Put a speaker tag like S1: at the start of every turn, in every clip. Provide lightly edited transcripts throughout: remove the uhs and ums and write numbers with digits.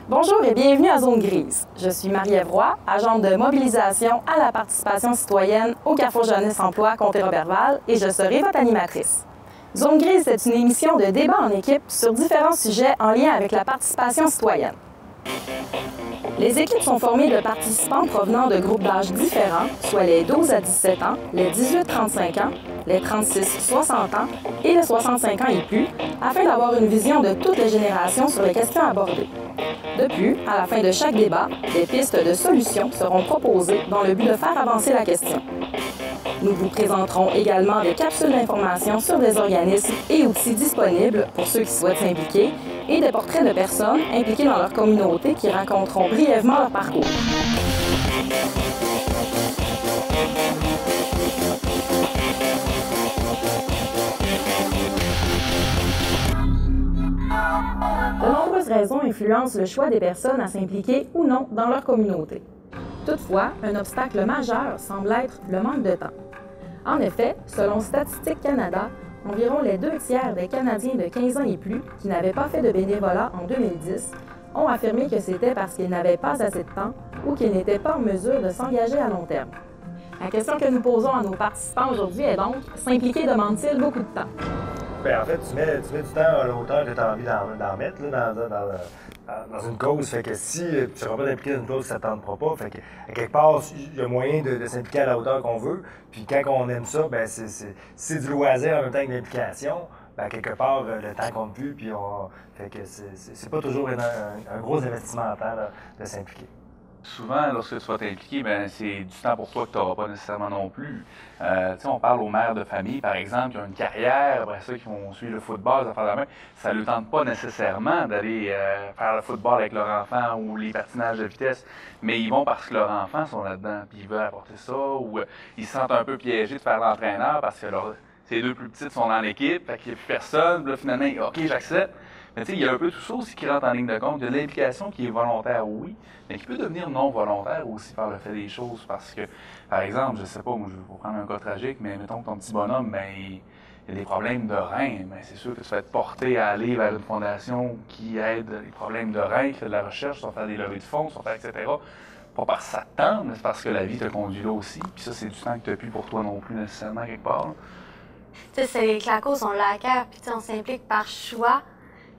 S1: Bonjour et bienvenue à Zone Grise. Je suis Marie-Ève Roy, agente de mobilisation à la participation citoyenne au Carrefour Jeunesse Emploi Comté-Roberval et je serai votre animatrice. Zone Grise est une émission de débat en équipe sur différents sujets en lien avec la participation citoyenne. Les équipes sont formées de participants provenant de groupes d'âge différents, soit les 12 à 17 ans, les 18-35 ans, les 36-60 ans et les 65 ans et plus, afin d'avoir une vision de toutes les générations sur les questions abordées. De plus, à la fin de chaque débat, des pistes de solutions seront proposées dans le but de faire avancer la question. Nous vous présenterons également des capsules d'information sur des organismes et outils disponibles pour ceux qui souhaitent s'impliquer et des portraits de personnes impliquées dans leur communauté qui raconteront brièvement leur parcours. De nombreuses raisons influencent le choix des personnes à s'impliquer ou non dans leur communauté. Toutefois, un obstacle majeur semble être le manque de temps. En effet, selon Statistique Canada, environ les 2/3 des Canadiens de 15 ans et plus qui n'avaient pas fait de bénévolat en 2010 ont affirmé que c'était parce qu'ils n'avaient pas assez de temps ou qu'ils n'étaient pas en mesure de s'engager à long terme. La question que nous posons à nos participants aujourd'hui est donc, s'impliquer demande-t-il beaucoup de temps?
S2: Bien, en fait, tu mets du temps à la hauteur que tu as envie d'en mettre là, dans une cause. Fait que si tu ne seras pas impliqué dans une cause, ça ne tentera pas. Fait que, à quelque part, il y a moyen de s'impliquer à la hauteur qu'on veut. Puis quand on aime ça, ben c'est du loisir en même temps que l'implication. Ben, quelque part, le temps compte plus. Puis fait que c'est pas toujours un gros investissement en temps là, de s'impliquer.
S3: Souvent, lorsque tu vas t'impliquer, ben, c'est du temps pour toi que tu n'auras pas nécessairement non plus. On parle aux mères de famille, par exemple, qui ont une carrière, après ça, qui vont suivre le football, ça faire la main. Ça ne leur tente pas nécessairement d'aller faire le football avec leur enfant ou les patinages de vitesse, mais ils vont parce que leurs enfants sont là-dedans, puis ils veulent apporter ça, ou ils se sentent un peu piégés de faire l'entraîneur parce que ces deux plus petites sont dans l'équipe, fait qu'il n'y a plus personne, puis là, finalement, OK, j'accepte. Mais tu sais, il y a un peu tout ça aussi qui rentre en ligne de compte. Il y a de l'implication qui est volontaire, oui, mais qui peut devenir non volontaire aussi par le fait des choses. Parce que, par exemple, je sais pas, moi, je vais prendre un cas tragique, mais mettons que ton petit bonhomme, ben, il y a des problèmes de reins. Ben, c'est sûr que tu vas être porté à aller vers une fondation qui aide les problèmes de reins, qui fait de la recherche, sur faire des levées de fonds, sur faire etc. Pas parce que ça te tente, mais c'est parce que la vie te conduit là aussi. Puis ça, c'est du temps que tu n'as plus pour toi non plus nécessairement quelque part.
S4: Tu sais, c'est que la cause, on l'a à cœur, puis on s'implique par choix.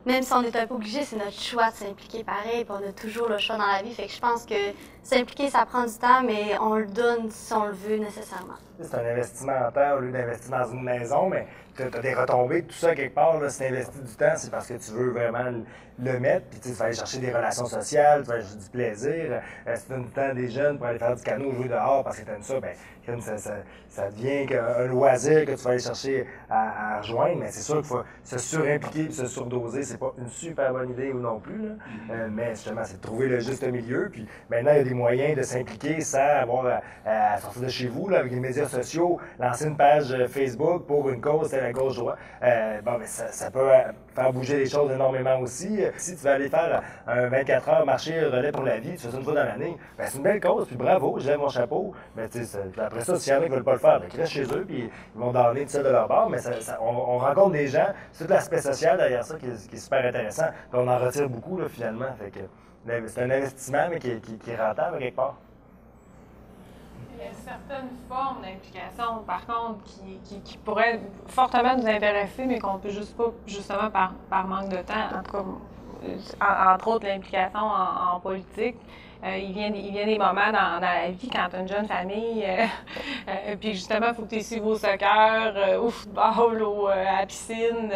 S4: Même si on est un peu obligé, c'est notre choix de s'impliquer pareil, puis on a toujours le choix dans la vie. Fait que je pense que s'impliquer, ça prend du temps, mais on le donne si on le veut nécessairement.
S2: C'est un investissement en temps au lieu d'investir dans une maison, mais tu as des retombées, tout ça quelque part, là, si tu investis du temps, c'est parce que tu veux vraiment le mettre, puis tu vas aller chercher des relations sociales, tu vas aller chercher du plaisir. Si tu donnes du temps à des jeunes pour aller faire du canot, jouer dehors parce que tu aimes ça, bien, ça devient un loisir que tu vas aller chercher à rejoindre, mais c'est sûr qu'il faut se surimpliquer et se surdoser, c'est pas une super bonne idée ou non plus, là. Mais justement, c'est de trouver le juste milieu, puis maintenant, il y a des moyens de s'impliquer sans avoir à sortir de chez vous, là, avec les médias sociaux, lancer une page Facebook pour une cause, c'est la gauche-droite. Bon, ça peut faire bouger les choses énormément aussi. Si tu vas aller faire un 24 heures marché relais pour la vie, tu fais ça une fois dans l'année, ben, c'est une belle cause, puis bravo, je lève mon chapeau. Mais après ça, s'il y en a qui ne veulent pas le faire, ben, ils restent chez eux, puis ils vont donner tout ça de leur bord. Mais on rencontre des gens, c'est tout l'aspect social derrière ça qui est super intéressant. Puis on en retire beaucoup, là, finalement. Fait que c'est un investissement, mais qui est rentable quelque part.
S5: Il y a certaines formes d'implication, par contre, qui pourraient fortement nous intéresser, mais qu'on ne peut juste pas, justement, par manque de temps. En tout cas, entre autres, l'implication en politique. Il vient des moments dans la vie, quand tu as une jeune famille, puis justement, il faut que tu suives au soccer, au football, à la piscine.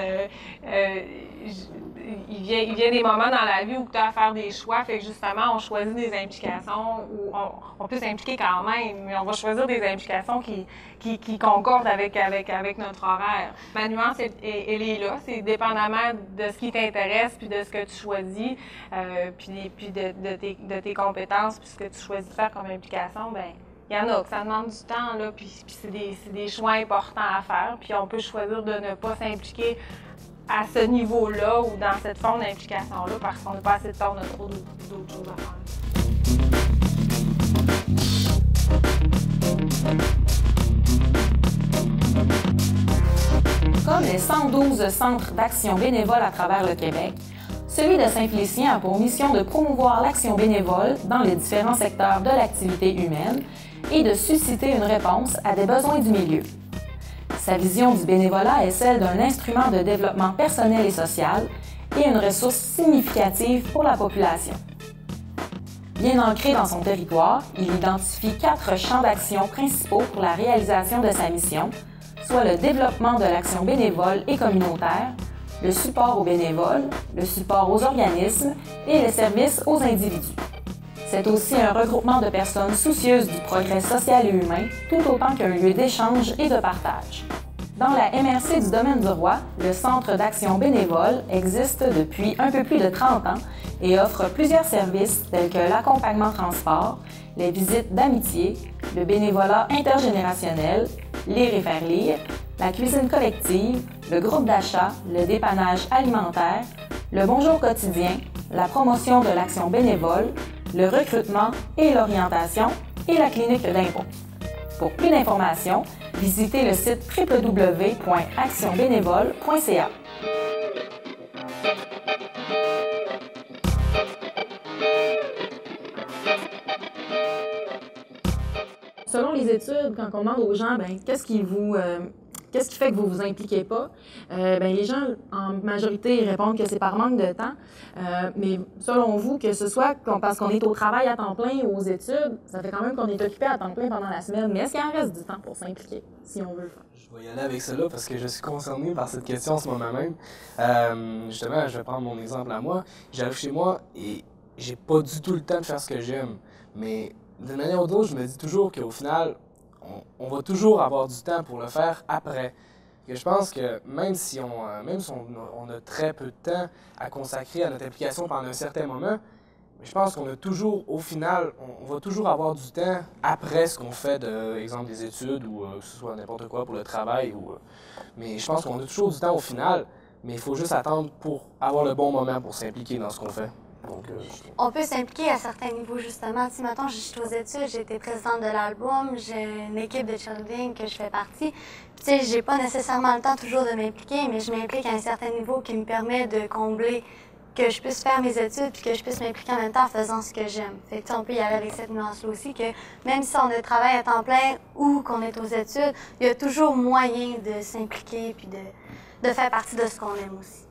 S5: Il vient des moments dans la vie où tu as à faire des choix, fait que justement, on choisit des implications où on peut s'impliquer quand même, mais on va choisir des implications qui concordent avec notre horaire. Ma nuance, elle est là, c'est dépendamment de ce qui t'intéresse, puis de ce que tu choisis, puis de tes compétences, puis ce que tu choisis de faire comme implication, bien, il y en a que ça demande du temps, là, puis c'est des choix importants à faire, puis on peut choisir de ne pas s'impliquer à ce niveau-là ou dans cette forme d'implication-là parce qu'on n'a pas assez de temps, on a trop d'autres choses à faire.
S1: Comme les 112 centres d'action bénévole à travers le Québec, ce Celui de Saint-Félicien a pour mission de promouvoir l'action bénévole dans les différents secteurs de l'activité humaine et de susciter une réponse à des besoins du milieu. Sa vision du bénévolat est celle d'un instrument de développement personnel et social et une ressource significative pour la population. Bien ancré dans son territoire, il identifie 4 champs d'action principaux pour la réalisation de sa mission, soit le développement de l'action bénévole et communautaire, le support aux bénévoles, le support aux organismes et les services aux individus. C'est aussi un regroupement de personnes soucieuses du progrès social et humain, tout autant qu'un lieu d'échange et de partage. Dans la MRC du Domaine du Roi, le Centre d'action bénévole existe depuis un peu plus de 30 ans et offre plusieurs services tels que l'accompagnement transport, les visites d'amitié, le bénévolat intergénérationnel, lire et faire lire, la cuisine collective, le groupe d'achat, le dépannage alimentaire, le bonjour quotidien, la promotion de l'action bénévole, le recrutement et l'orientation et la clinique d'impôt. Pour plus d'informations, visitez le site www.actionbénévole.ca. Selon les études, quand on demande aux gens, qu'est-ce qui fait que vous vous impliquez pas? Les gens, en majorité, répondent que c'est par manque de temps. Mais selon vous, que ce soit parce qu'on est au travail à temps plein ou aux études, ça fait quand même qu'on est occupé à temps plein pendant la semaine. Mais est-ce qu'il en reste du temps pour s'impliquer, si on veut le faire?
S6: Je vais y aller avec cela parce que je suis concerné par cette question en ce moment même. Justement, je vais prendre mon exemple à moi. J'arrive chez moi et j'ai pas du tout le temps de faire ce que j'aime. Mais d'une manière ou d'autre, je me dis toujours qu'au final, on va toujours avoir du temps pour le faire après. Et je pense que même si on a très peu de temps à consacrer à notre implication pendant un certain moment, je pense qu'on a toujours, au final, on va toujours avoir du temps après ce qu'on fait, exemple des études ou que ce soit n'importe quoi pour le travail. Mais je pense qu'on a toujours du temps au final, mais il faut juste attendre pour avoir le bon moment pour s'impliquer dans ce qu'on fait. Donc,
S4: on peut s'impliquer à certains niveaux, justement. Si, mettons, je suis aux études, j'ai été présidente de l'album, j'ai une équipe de cheerleading que je fais partie. Tu sais, j'ai pas nécessairement le temps toujours de m'impliquer, mais je m'implique à un certain niveau qui me permet de combler, que je puisse faire mes études puis que je puisse m'impliquer en même temps en faisant ce que j'aime. Fait que, on peut y aller avec cette nuance-là aussi, que même si on a travail à temps plein ou qu'on est aux études, il y a toujours moyen de s'impliquer puis de faire partie de ce qu'on aime aussi.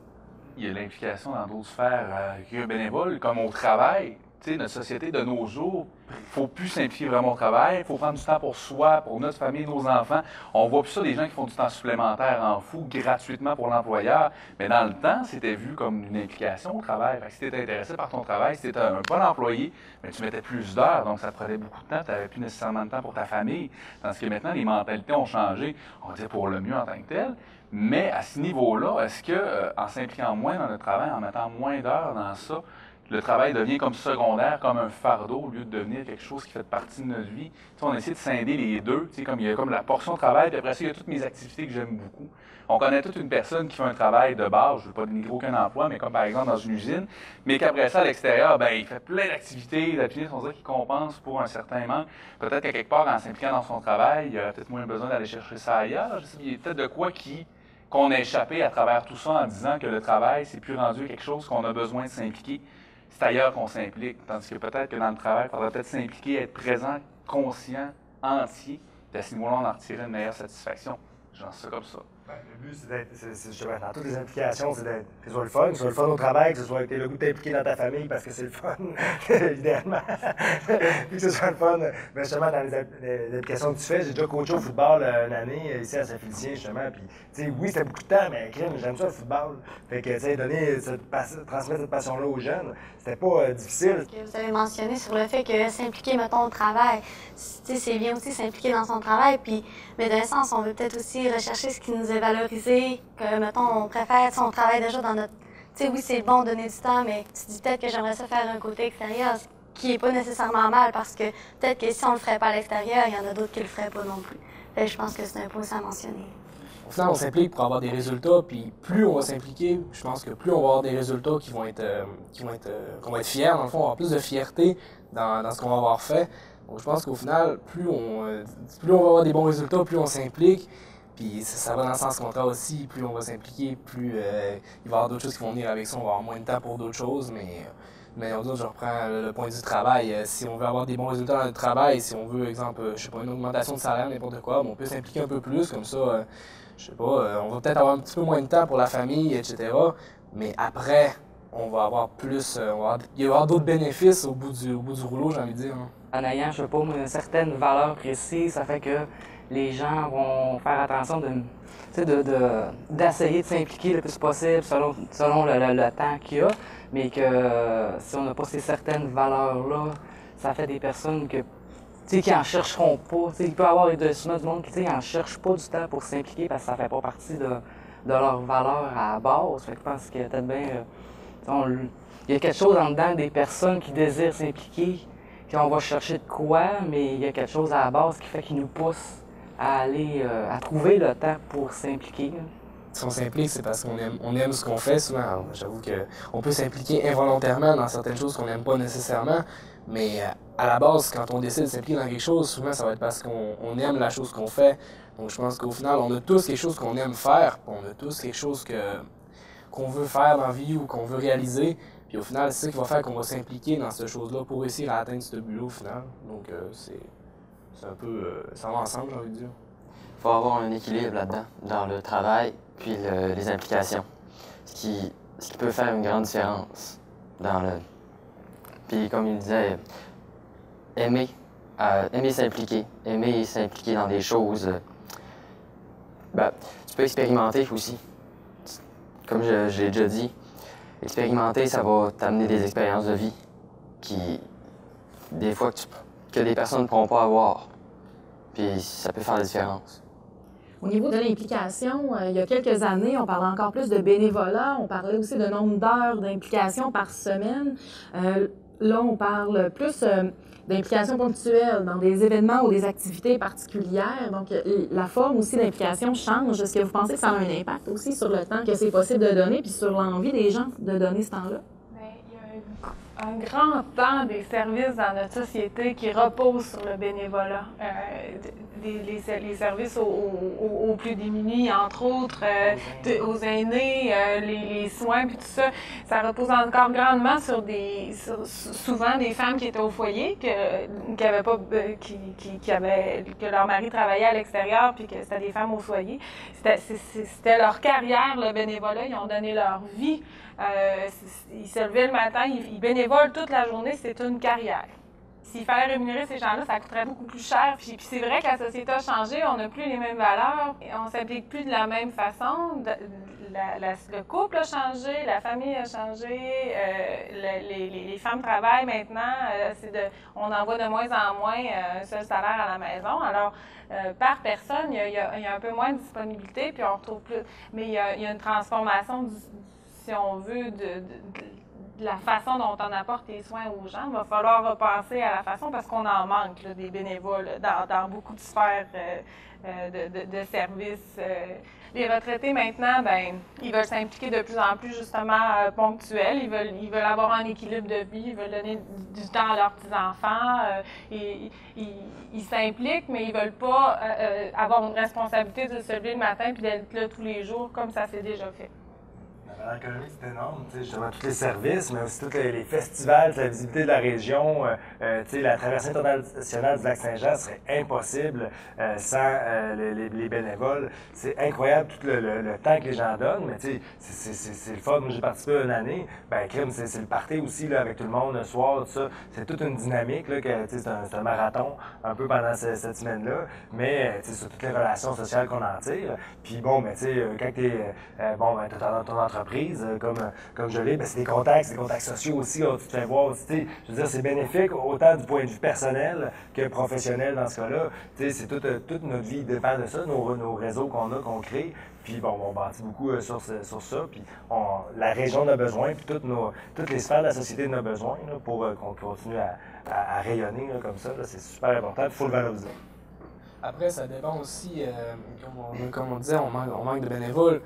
S3: Il y a l'implication dans d'autres sphères bénévoles, comme au travail. Tu sais, notre société de nos jours, il ne faut plus s'impliquer vraiment au travail, il faut prendre du temps pour soi, pour notre famille, nos enfants. On voit plus ça des gens qui font du temps supplémentaire en fou, gratuitement pour l'employeur. Mais dans le temps, c'était vu comme une implication au travail. Fait que si tu étais intéressé par ton travail, si tu étais un bon employé, mais tu mettais plus d'heures, donc ça te prenait beaucoup de temps, tu n'avais plus nécessairement de temps pour ta famille. Tandis que maintenant, les mentalités ont changé, on va dire pour le mieux en tant que tel. Mais à ce niveau-là, est-ce que en s'impliquant moins dans le travail, en mettant moins d'heures dans ça, le travail devient comme secondaire, comme un fardeau, au lieu de devenir quelque chose qui fait partie de notre vie? Tu sais, on essaie de scinder les deux. Tu sais, comme il y a comme la portion travail, puis après ça, il y a toutes mes activités que j'aime beaucoup. On connaît toute une personne qui fait un travail de base, je ne veux pas dénigrer aucun emploi, mais comme par exemple dans une usine, mais qu'après ça, à l'extérieur, il fait plein d'activités, on dirait qu'il compense pour un certain manque. Peut-être qu'à quelque part, en s'impliquant dans son travail, il y aurait peut-être moins besoin d'aller chercher ça ailleurs. Je sais, il y a peut-être de quoi qu'on a échappé à travers tout ça en disant que le travail, c'est plus rendu quelque chose qu'on a besoin de s'impliquer. C'est ailleurs qu'on s'implique. Tandis que peut-être que dans le travail, il faudrait peut-être s'impliquer, être présent, conscient, entier. Et à ce niveau-là, on en retirer une meilleure satisfaction. J'en sais comme ça.
S2: Le but, c'est d'être, dans toutes les implications, c'est que ce soit le fun, au travail, que ce soit que tu aies le goût de t'impliquer dans ta famille parce que c'est le fun, idéalement. Puis que ce soit le fun, mais justement, dans les implications que tu fais, j'ai déjà coaché au football une année ici à Saint-Félicien, justement. Puis, tu sais, oui, c'était beaucoup de temps, mais j'aime ça le football. Fait que, tu sais, transmettre cette passion-là aux jeunes, c'était pas difficile.
S4: Vous avez mentionné sur le fait que s'impliquer, mettons, au travail, c'est bien aussi s'impliquer dans son travail, puis, mais d'un sens, on veut peut-être aussi rechercher ce qui nous est valorisé, que, mettons, on préfère, si on travaille déjà dans notre... Tu sais, oui, c'est bon de donner du temps, mais tu dis peut-être que j'aimerais ça faire un côté extérieur, ce qui n'est pas nécessairement mal, parce que peut-être que si on le ferait pas à l'extérieur, il y en a d'autres qui le feraient pas non plus. Fait que je pense que c'est un point à mentionner.
S6: Au final, on s'implique pour avoir des résultats, puis plus on va s'impliquer, je pense que plus on va avoir des résultats qu'on va être fiers, dans le fond, on va avoir plus de fierté dans ce qu'on va avoir fait. Donc je pense qu'au final, plus on va avoir des bons résultats, plus on s'implique, Puis ça va dans le sens contraire aussi, plus on va s'impliquer, plus il va y avoir d'autres choses qui vont venir avec ça, on va avoir moins de temps pour d'autres choses, mais on dit, je reprends le point du travail. Si on veut avoir des bons résultats dans le travail, si on veut, exemple, je sais pas, une augmentation de salaire, n'importe quoi, on peut s'impliquer un peu plus, comme ça, je sais pas, on va peut-être avoir un petit peu moins de temps pour la famille, etc. Mais après, on va avoir plus, il va y avoir d'autres bénéfices au bout du rouleau, j'ai envie de dire. Hein.
S7: En ayant, je sais pas, une certaine valeur précise, ça fait que les gens vont faire attention d'essayer de s'impliquer le plus possible selon le temps qu'il y a, mais que si on n'a pas ces certaines valeurs-là, ça fait des personnes qui en chercheront pas. Il peut y avoir souvent du monde qui n'en cherche pas du temps pour s'impliquer parce que ça fait pas partie de leurs valeurs à la base. Fait que je pense qu'il y a peut-être bien... il y a quelque chose en dedans des personnes qui désirent s'impliquer, qu'on va chercher de quoi, mais il y a quelque chose à la base qui fait qu'ils nous pousse à aller à trouver le temps pour s'impliquer.
S6: Si on s'implique, c'est parce qu'on aime ce qu'on fait souvent. J'avoue qu'on peut s'impliquer involontairement dans certaines choses qu'on n'aime pas nécessairement, mais à la base, quand on décide de s'impliquer dans quelque chose, souvent ça va être parce qu'on aime la chose qu'on fait. Donc je pense qu'au final, on a tous quelque chose qu'on aime faire, on a tous quelque chose qu'on veut faire dans la vie ou qu'on veut réaliser. Puis au final, c'est ça qui va faire qu'on va s'impliquer dans cette chose-là pour réussir à atteindre ce but-là au final. Donc c'est un peu... ça va ensemble, j'ai envie de dire.
S8: Il faut avoir un équilibre là-dedans, dans le travail puis les implications. Ce qui peut faire une grande différence dans le... Puis comme il disait, aimer s'impliquer dans des choses. Tu peux expérimenter aussi. Comme j'ai déjà dit, expérimenter, ça va t'amener des expériences de vie qui, des fois, que des personnes ne pourront pas avoir. Puis ça peut faire la différence.
S1: Au niveau de l'implication, il y a quelques années, on parlait encore plus de bénévolat. On parlait aussi de nombre d'heures d'implication par semaine. Là, on parle plus d'implication ponctuelle dans des événements ou des activités particulières. Donc, la forme aussi d'implication change. Est-ce que vous pensez que ça a un impact aussi sur le temps que c'est possible de donner puis sur l'envie des gens de donner ce temps-là?
S5: Il y a un grand temps des services dans notre société qui repose sur le bénévolat. Les services aux plus démunis, entre autres, aux aînés, les soins, puis tout ça, ça repose encore grandement sur souvent des femmes qui étaient au foyer, que leur mari travaillait à l'extérieur, puis que c'était des femmes au foyer. C'était leur carrière, le bénévolat, ils ont donné leur vie. Ils se levaient le matin, ils bénévolent toute la journée, c'est une carrière. S'il fallait rémunérer ces gens-là, ça coûterait beaucoup plus cher. Puis c'est vrai que la société a changé, on n'a plus les mêmes valeurs, on ne s'implique plus de la même façon. Le couple a changé, la famille a changé, les femmes travaillent maintenant, on envoie de moins en moins un seul salaire à la maison. Alors, par personne, il y a un peu moins de disponibilité, puis on retrouve plus. Mais il y a une transformation, si on veut, de la façon dont on apporte les soins aux gens. Il va falloir repenser à la façon, parce qu'on en manque là, des bénévoles dans beaucoup de sphères de services. Les retraités, maintenant, ils veulent s'impliquer de plus en plus, justement, ponctuels. Ils veulent avoir un équilibre de vie, ils veulent donner du temps à leurs petits-enfants. Ils s'impliquent, mais ils ne veulent pas avoir une responsabilité de se lever le matin puis d'être là tous les jours, comme ça s'est déjà fait.
S2: La valeur économique, c'est énorme, justement, tous les services, mais aussi tous les festivals, la visibilité de la région, la traversée internationale du lac Saint-Jean serait impossible sans les bénévoles. C'est incroyable tout le temps que les gens donnent, mais c'est le fun. Moi, j'ai participé à une année, crime, c'est le party aussi, là, avec tout le monde, le soir, tout ça. C'est toute une dynamique, là, c'est un marathon, un peu pendant cette semaine-là, mais sur toutes les relations sociales qu'on en tire. Puis bon, quand tu es dans ton entreprise, comme je l'ai, c'est des contacts sociaux aussi, tu te fais voir aussi, je veux dire, c'est bénéfique autant du point de vue personnel que professionnel dans ce cas-là. C'est toute notre vie dépend de ça, nos réseaux qu'on crée. Puis bon, on bâtit beaucoup sur ça, puis la région en a besoin, puis toutes les sphères de la société en ont besoin là, pour qu'on continue à rayonner là, comme ça. C'est super important, il faut le valoriser.
S6: Après, ça dépend aussi, comme on disait, on manque de bénévoles,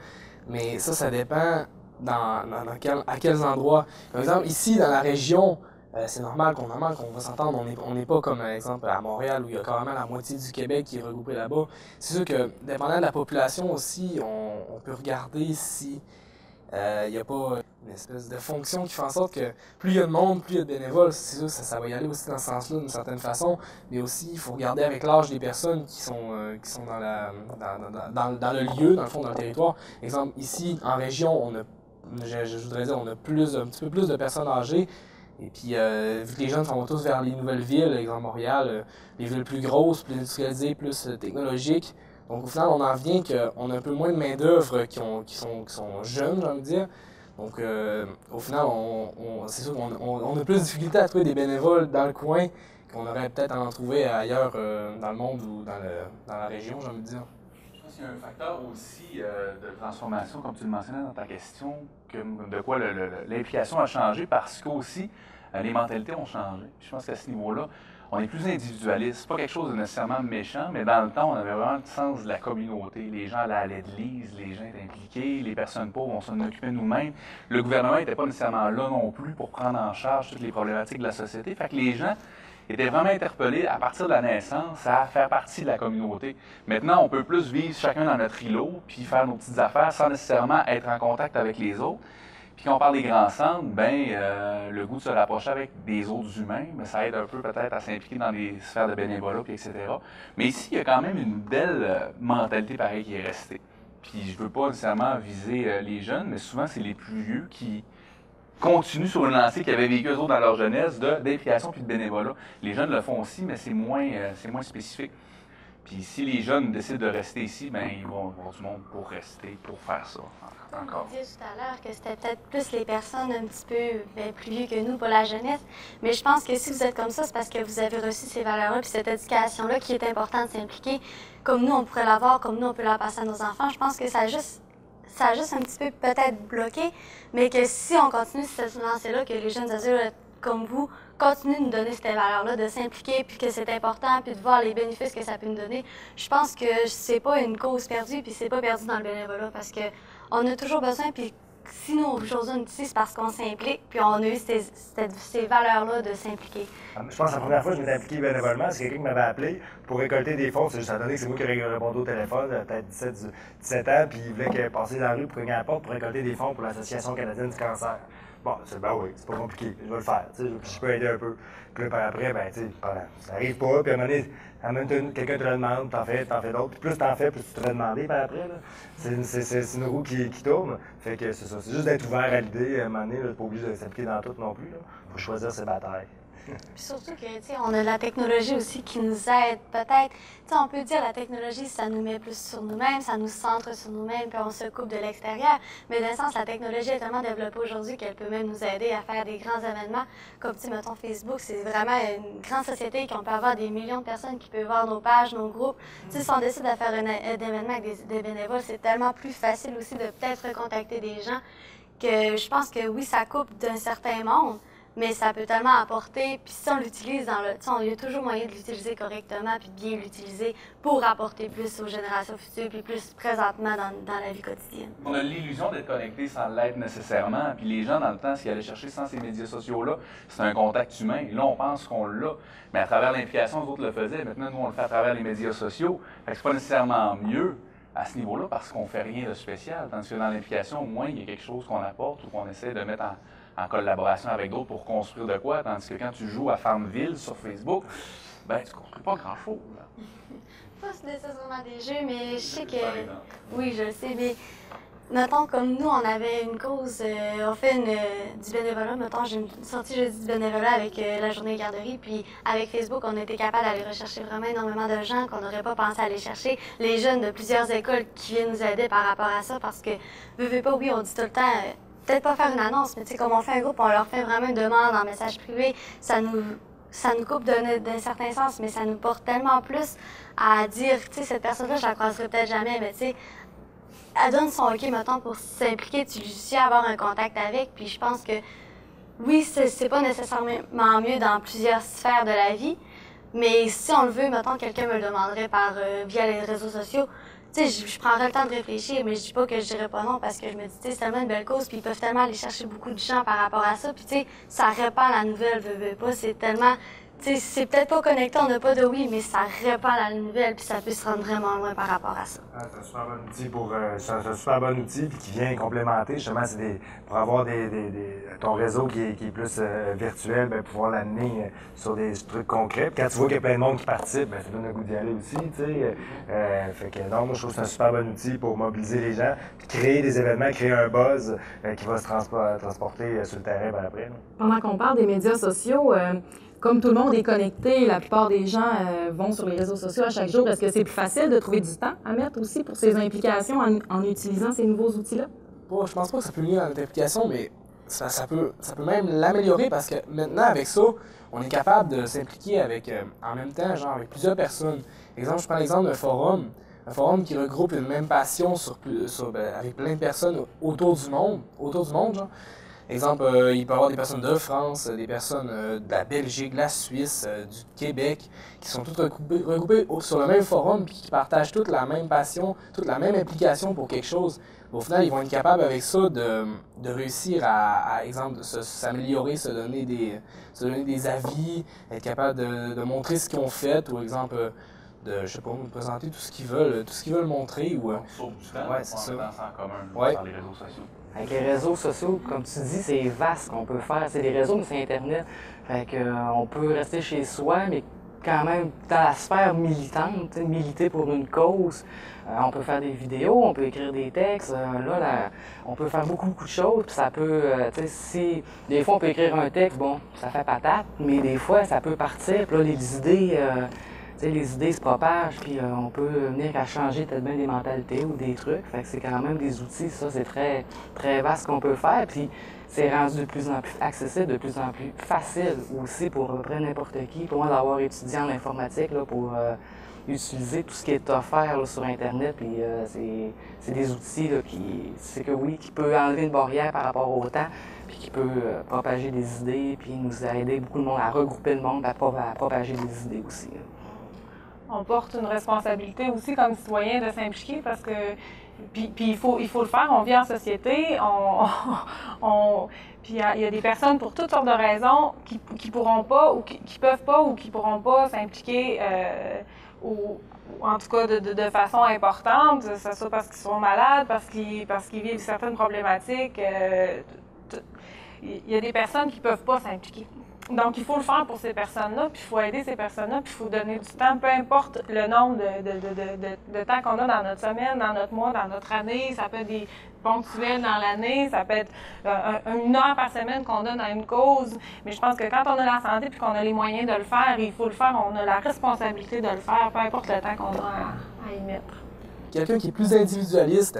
S6: mais ça dépend à quels endroits. Par exemple, ici, dans la région, c'est normal qu'on en manque, on va s'entendre. On n'est pas comme, par exemple, à Montréal, où il y a carrément la moitié du Québec qui est regroupé là-bas. C'est sûr que, dépendant de la population aussi, on peut regarder si il n'y a pas une espèce de fonction qui fait en sorte que plus il y a de monde, plus il y a de bénévoles. C'est sûr que ça va y aller aussi dans ce sens-là, d'une certaine façon. Mais aussi, il faut regarder avec l'âge des personnes qui sont dans le lieu, dans le fond, dans le territoire. Exemple, ici, en région, je voudrais dire, on a un petit peu plus de personnes âgées. Et puis, vu que les jeunes s'en vont tous vers les nouvelles villes, exemple Montréal, les villes plus grosses, plus industrialisées, plus technologiques. Donc, au final, on en vient qu'on a un peu moins de main-d'œuvre qui sont jeunes, j'ai envie de dire. Donc, au final, c'est sûr qu'on a plus de difficulté à trouver des bénévoles dans le coin qu'on aurait peut-être à en trouver ailleurs dans le monde ou dans la région, j'ai envie de dire.
S3: Je pense qu'il y a un facteur aussi de transformation, comme tu le mentionnais dans ta question, de quoi l'implication a changé parce qu'aussi les mentalités ont changé. Je pense qu'à ce niveau-là, on est plus individualiste. C'est pas quelque chose de nécessairement méchant, mais dans le temps, on avait vraiment le sens de la communauté. Les gens allaient à l'église, les gens étaient impliqués, les personnes pauvres, on s'en occupait nous-mêmes. Le gouvernement n'était pas nécessairement là non plus pour prendre en charge toutes les problématiques de la société. Fait que les gens étaient vraiment interpellés à partir de la naissance à faire partie de la communauté. Maintenant, on peut plus vivre chacun dans notre îlot, puis faire nos petites affaires sans nécessairement être en contact avec les autres. Puis quand on parle des grands centres, le goût de se rapprocher avec des autres humains, ça aide un peu peut-être à s'impliquer dans des sphères de bénévolat, puis etc. Mais ici, il y a quand même une belle mentalité pareille qui est restée. Puis je veux pas nécessairement viser les jeunes, mais souvent c'est les plus vieux qui continuent sur une lancée qu'ils avaient vécu eux autres dans leur jeunesse d'implication puis de bénévolat. Les jeunes le font aussi, mais c'est moins spécifique. Puis si les jeunes décident de rester ici, ils vont avoir du monde pour rester, pour faire ça encore.
S4: On disait tout à l'heure que c'était peut-être plus les personnes un petit peu plus vieux que nous pour la jeunesse. Mais je pense que si vous êtes comme ça, c'est parce que vous avez reçu ces valeurs-là puis cette éducation-là qui est importante de s'impliquer. Comme nous, on pourrait l'avoir, comme nous, on peut la passer à nos enfants. Je pense que ça a juste un petit peu peut-être bloqué, mais que si on continue cette lancée-là, que les jeunes adultes comme vous continuent de nous donner ces valeurs-là, de s'impliquer, puis que c'est important, puis de voir les bénéfices que ça peut nous donner, je pense que c'est pas une cause perdue, puis c'est pas perdu dans le bénévolat, parce que on a toujours besoin, puis si nous, aujourd'hui, ici, c'est parce qu'on s'implique, puis on a eu ces valeurs-là de s'impliquer.
S2: Je pense que la première fois que je m'étais impliqué bénévolement, c'est quelqu'un qui m'avait appelé pour récolter des fonds. C'est juste à donner que c'est moi qui ai répondu au téléphone, peut-être 17 ans, puis il voulait passer dans la rue pour une porte pour récolter des fonds pour l'Association canadienne du cancer. Bon, oui, c'est pas compliqué, je vais le faire, je peux aider un peu. Puis là, par après, ça n'arrive pas, puis à un moment donné, quelqu'un te le demande, t'en fais d'autres, puis plus t'en fais, plus tu te fais demander par après. C'est une roue qui tourne, fait que c'est ça, c'est juste d'être ouvert à l'idée, à un moment donné, pas obligé de s'impliquer dans tout non plus, il faut choisir ses batailles.
S4: Puis surtout que, on a la technologie aussi qui nous aide peut-être. On peut dire la technologie, ça nous met plus sur nous-mêmes, ça nous centre sur nous-mêmes, puis on se coupe de l'extérieur. Mais d'un sens, la technologie est tellement développée aujourd'hui qu'elle peut même nous aider à faire des grands événements. Comme, mettons, Facebook, c'est vraiment une grande société qu'on peut avoir des millions de personnes qui peuvent voir nos pages, nos groupes. Si on décide de faire un événement avec des bénévoles, c'est tellement plus facile aussi de peut-être contacter des gens que je pense que oui, ça coupe d'un certain monde. Mais ça peut tellement apporter, puis si on l'utilise il y a toujours moyen de l'utiliser correctement, puis de bien l'utiliser pour apporter plus aux générations futures, puis plus présentement dans la vie quotidienne.
S3: On a l'illusion d'être connecté sans l'être nécessairement, puis les gens, dans le temps, s'ils allaient chercher sans ces médias sociaux-là, c'est un contact humain. Et là, on pense qu'on l'a, mais à travers l'implication, les autres le faisaient. Maintenant, nous, on le fait à travers les médias sociaux. Fait que c'est pas nécessairement mieux à ce niveau-là parce qu'on fait rien de spécial, tandis que dans l'implication, au moins, il y a quelque chose qu'on apporte ou qu'on essaie de mettre en collaboration avec d'autres pour construire de quoi, tandis que quand tu joues à Farmville sur Facebook, tu construis pas grand-chose.
S4: Pas nécessairement des jeux, mais je sais que... Oui, je le sais, mais mettons, comme nous, on avait une cause, on fait du bénévolat, mettons, j'ai une sortie jeudi du bénévolat avec la journée garderie, puis avec Facebook, on a été capable d'aller rechercher vraiment énormément de gens qu'on n'aurait pas pensé aller chercher, les jeunes de plusieurs écoles qui viennent nous aider par rapport à ça, parce que, veux pas, oui, on dit tout le temps... peut-être pas faire une annonce, mais comme on fait un groupe, on leur fait vraiment une demande en message privé, ça nous coupe d'un certain sens, mais ça nous porte tellement plus à dire, cette personne-là, je la croiserai peut-être jamais, mais elle donne son OK, mettons, pour s'impliquer, tu lui avoir un contact avec, puis je pense que, oui, c'est pas nécessairement mieux dans plusieurs sphères de la vie, mais si on le veut, mettons, quelqu'un me le demanderait via les réseaux sociaux, tu sais, je prendrais le temps de réfléchir, mais je dis pas que je dirais pas non parce que je me dis, tu sais, c'est tellement une belle cause, puis ils peuvent tellement aller chercher beaucoup de gens par rapport à ça, puis tu sais, ça répand la nouvelle, veux pas, c'est tellement, tu sais, c'est peut-être pas connecté, on n'a pas de oui, mais ça répand la nouvelle, puis ça peut se rendre vraiment loin par rapport à ça.
S2: Ah, c'est un super bon outil c'est un super bon outil puis qui vient complémenter justement pour avoir ton réseau qui est plus virtuel, bien, pouvoir l'amener sur des trucs concrets. Puis quand tu vois qu'il y a plein de monde qui participe, bien, ça donne le goût d'y aller aussi, tu sais. Fait que non, moi je trouve que c'est un super bon outil pour mobiliser les gens, puis créer des événements, créer un buzz qui va se transporter sur le terrain par après. Là.
S1: Pendant qu'on parle des médias sociaux, comme tout le monde est connecté, la plupart des gens vont sur les réseaux sociaux à chaque jour. Est-ce que c'est plus facile de trouver du temps à mettre aussi pour ces implications en utilisant ces nouveaux outils-là?
S6: Bon, je pense pas que ça peut nuire à notre application, mais ça peut même l'améliorer parce que maintenant, avec ça, on est capable de s'impliquer avec, en même temps, genre avec plusieurs personnes. Exemple, je prends l'exemple d'un forum. Un forum qui regroupe une même passion avec plein de personnes autour du monde, genre. Exemple, il peut y avoir des personnes de France, des personnes de la Belgique, de la Suisse, du Québec, qui sont toutes regroupées sur le même forum puis qui partagent toute la même passion, toute la même implication pour quelque chose. Au final, ils vont être capables avec ça de réussir exemple, de s'améliorer, se donner des avis, être capable de montrer ce qu'ils ont fait, ou exemple, je sais pas, nous présenter tout ce qu'ils veulent montrer. Ou,
S3: Sauve du temps,
S6: ouais, c'est ça.
S3: En commun
S6: Ouais.
S3: par les réseaux sociaux.
S7: Avec les réseaux sociaux, comme tu dis, c'est vaste qu'on peut faire. C'est des réseaux, mais c'est Internet. Fait que, on peut rester chez soi, mais quand même dans la sphère militante, militer pour une cause. On peut faire des vidéos, on peut écrire des textes. Là, on peut faire beaucoup de choses. Puis ça peut, des fois, on peut écrire un texte, bon, ça fait patate, mais des fois, ça peut partir. Puis là, les idées se propagent, puis on peut venir à changer peut-être bien des mentalités ou des trucs. Fait que c'est quand même des outils, ça, c'est très, très vaste qu'on peut faire. Puis c'est rendu de plus en plus accessible, de plus en plus facile aussi pour à peu près n'importe qui. Pour moi, d'avoir étudié en informatique, là, pour utiliser tout ce qui est offert là, sur Internet, puis c'est des outils là, qui peut enlever une barrière par rapport au temps, puis qui peut propager des idées, puis nous aider beaucoup de monde à regrouper le monde, à propager des idées aussi. Là.
S5: On porte une responsabilité aussi comme citoyen de s'impliquer parce que puis il faut le faire, on vit en société, puis il y a des personnes pour toutes sortes de raisons qui pourront pas ou qui peuvent pas ou qui pourront pas s'impliquer ou en tout cas de façon importante, que ce soit parce qu'ils sont malades, parce qu'ils vivent certaines problématiques. Il y a des personnes qui peuvent pas s'impliquer. Donc, il faut le faire pour ces personnes-là, puis il faut aider ces personnes-là, puis il faut donner du temps, peu importe le nombre de temps qu'on a dans notre semaine, dans notre mois, dans notre année. Ça peut être des ponctuels dans l'année, ça peut être une heure par semaine qu'on donne à une cause. Mais je pense que quand on a la santé puis qu'on a les moyens de le faire, il faut le faire, on a la responsabilité de le faire, peu importe le temps qu'on a à y mettre.
S6: Quelqu'un qui est plus individualiste,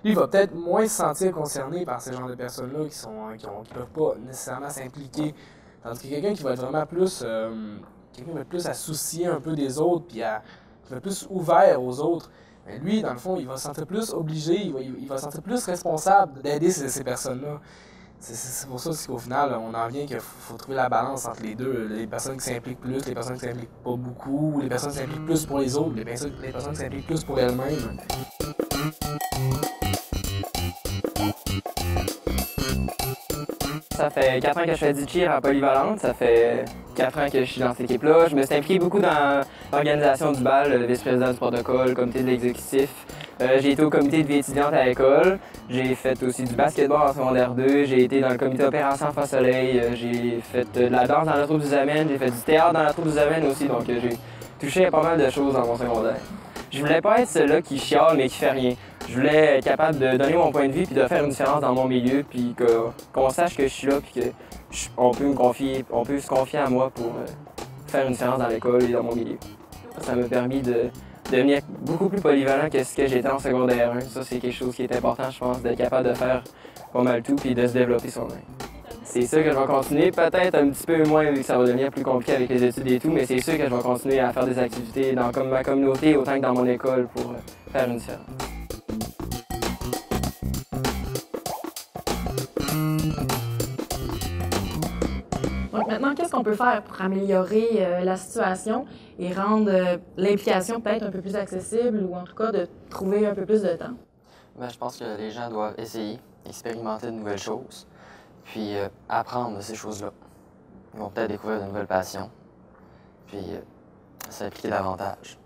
S6: lui, va peut-être moins se sentir concerné par ce genre de personnes-là qui peuvent pas nécessairement s'impliquer. Tandis que quelqu'un qui va être vraiment plus, à se soucier un peu des autres, puis qui va être plus ouvert aux autres, mais lui, dans le fond, il va se sentir plus obligé, il va se sentir plus responsable d'aider ces personnes-là. C'est pour ça qu'au final, on en vient qu'il faut trouver la balance entre les deux. Les personnes qui s'impliquent plus, les personnes qui s'impliquent pas beaucoup, les personnes qui s'impliquent plus pour les autres, les personnes qui s'impliquent plus pour elles-mêmes.
S9: Ça fait 4 ans que je fais du cheer en polyvalente. Ça fait 4 ans que je suis dans cette équipe-là. Je me suis impliqué beaucoup dans l'organisation du bal, le vice-président du protocole, comité de l'exécutif. J'ai été au comité de vie étudiante à l'école. J'ai fait aussi du basketball en secondaire 2. J'ai été dans le comité opération Enfants Soleil. J'ai fait de la danse dans la troupe du Zamen. J'ai fait du théâtre dans la troupe du Zamen aussi. Donc j'ai touché à pas mal de choses dans mon secondaire. Je voulais pas être celui-là qui chiale mais qui fait rien. Je voulais être capable de donner mon point de vue puis de faire une différence dans mon milieu puis qu'on sache que je suis là puis qu'on peut se confier à moi pour faire une différence dans l'école et dans mon milieu. Ça m'a permis de devenir beaucoup plus polyvalent que ce que j'étais en secondaire 1. Ça, c'est quelque chose qui est important, je pense, d'être capable de faire pas mal tout puis de se développer soi-même. C'est sûr que je vais continuer, peut-être un petit peu moins vu que ça va devenir plus compliqué avec les études et tout, mais c'est sûr que je vais continuer à faire des activités dans ma communauté autant que dans mon école pour faire une différence.
S1: Maintenant, qu'est-ce qu'on peut faire pour améliorer la situation et rendre l'implication peut-être un peu plus accessible ou en tout cas de trouver un peu plus de temps?
S8: Ben, je pense que les gens doivent essayer, expérimenter de nouvelles choses, puis apprendre de ces choses-là. Ils vont peut-être découvrir de nouvelles passions, puis s'impliquer davantage.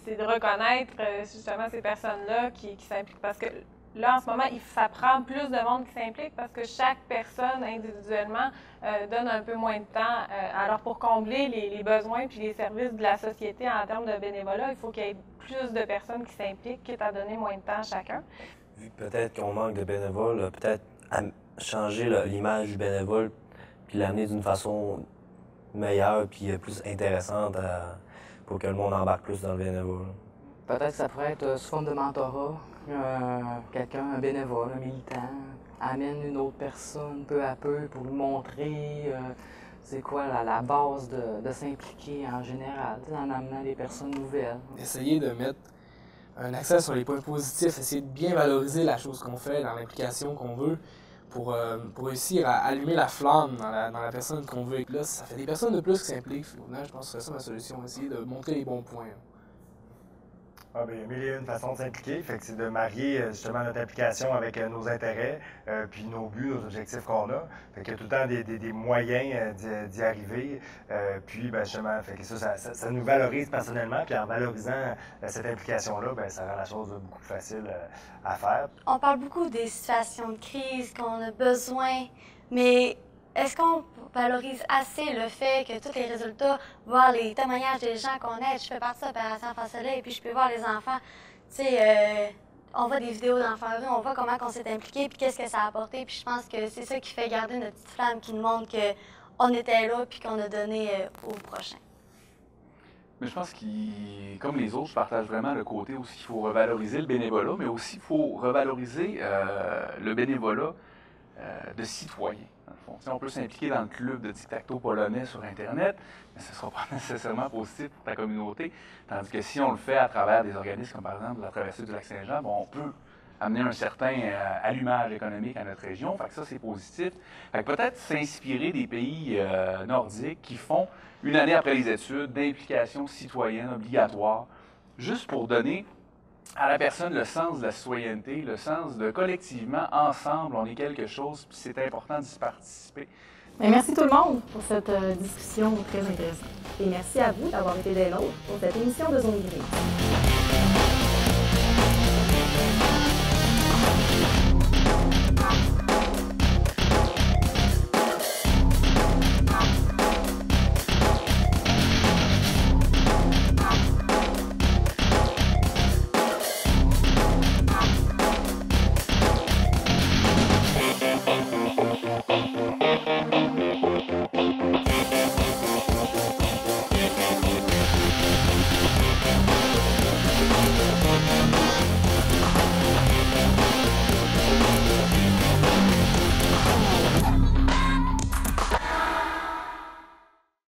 S5: C'est de reconnaître justement ces personnes-là qui s'impliquent parce que là, en ce moment, ça prend plus de monde qui s'implique parce que chaque personne individuellement donne un peu moins de temps. Alors, pour combler les besoins puis les services de la société en termes de bénévolat, il faut qu'il y ait plus de personnes qui s'impliquent, quitte à donner moins de temps à chacun.
S10: Vu que peut-être qu'on manque de bénévoles, peut-être changer l'image du bénévole puis l'amener d'une façon meilleure puis plus intéressante pour que le monde embarque plus dans le bénévole.
S7: Peut-être que ça pourrait être sous forme de mentorat. Quelqu'un, un bénévole, un militant, amène une autre personne peu à peu pour lui montrer c'est quoi la base de s'impliquer en général, en amenant des personnes nouvelles.
S6: Essayer de mettre un accent sur les points positifs, essayer de bien valoriser la chose qu'on fait dans l'implication qu'on veut pour réussir à allumer la flamme dans la personne qu'on veut. Et là, ça fait des personnes de plus qui s'impliquent. Je pense que c'est ça ma solution, essayer de montrer les bons points.
S2: Ah, bien, il y a mille et une façons de s'impliquer. Fait que c'est de marier justement notre implication avec nos intérêts, puis nos buts, nos objectifs qu'on a. Fait qu'il y a tout le temps des moyens d'y arriver. Puis, ben, justement, fait que ça nous valorise personnellement. Puis en valorisant cette implication-là, ben, ça rend la chose beaucoup plus facile à faire.
S4: On parle beaucoup des situations de crise, qu'on a besoin, mais est-ce qu'on valorise assez le fait que tous les résultats, voir les témoignages des gens qu'on aide, je fais partie de l'opération Enfants Soleil, et puis je peux voir les enfants, tu sais, on voit des vidéos d'enfants heureux, on voit comment on s'est impliqué, puis qu'est-ce que ça a apporté, puis je pense que c'est ça qui fait garder notre petite flamme, qui nous montre qu'on était là, puis qu'on a donné au prochain.
S3: Mais je pense que, comme les autres, je partage vraiment le côté aussi qu'il faut revaloriser le bénévolat, mais aussi il faut revaloriser le bénévolat de citoyens. On peut s'impliquer dans le club de tic-tac-toe polonais sur Internet, mais ce ne sera pas nécessairement positif pour ta communauté. Tandis que si on le fait à travers des organismes comme par exemple la traversée du Lac-Saint-Jean, bon, on peut amener un certain allumage économique à notre région. Fait que ça, c'est positif. Fait que peut-être s'inspirer des pays nordiques qui font, une année après les études, d'implication citoyenne obligatoire, juste pour donner à la personne le sens de la citoyenneté, le sens de collectivement, ensemble, on est quelque chose, puis c'est important d'y participer.
S1: Bien, merci tout le monde pour cette discussion très intéressante. Et merci à vous d'avoir été des nôtres pour cette émission de Zone Grise.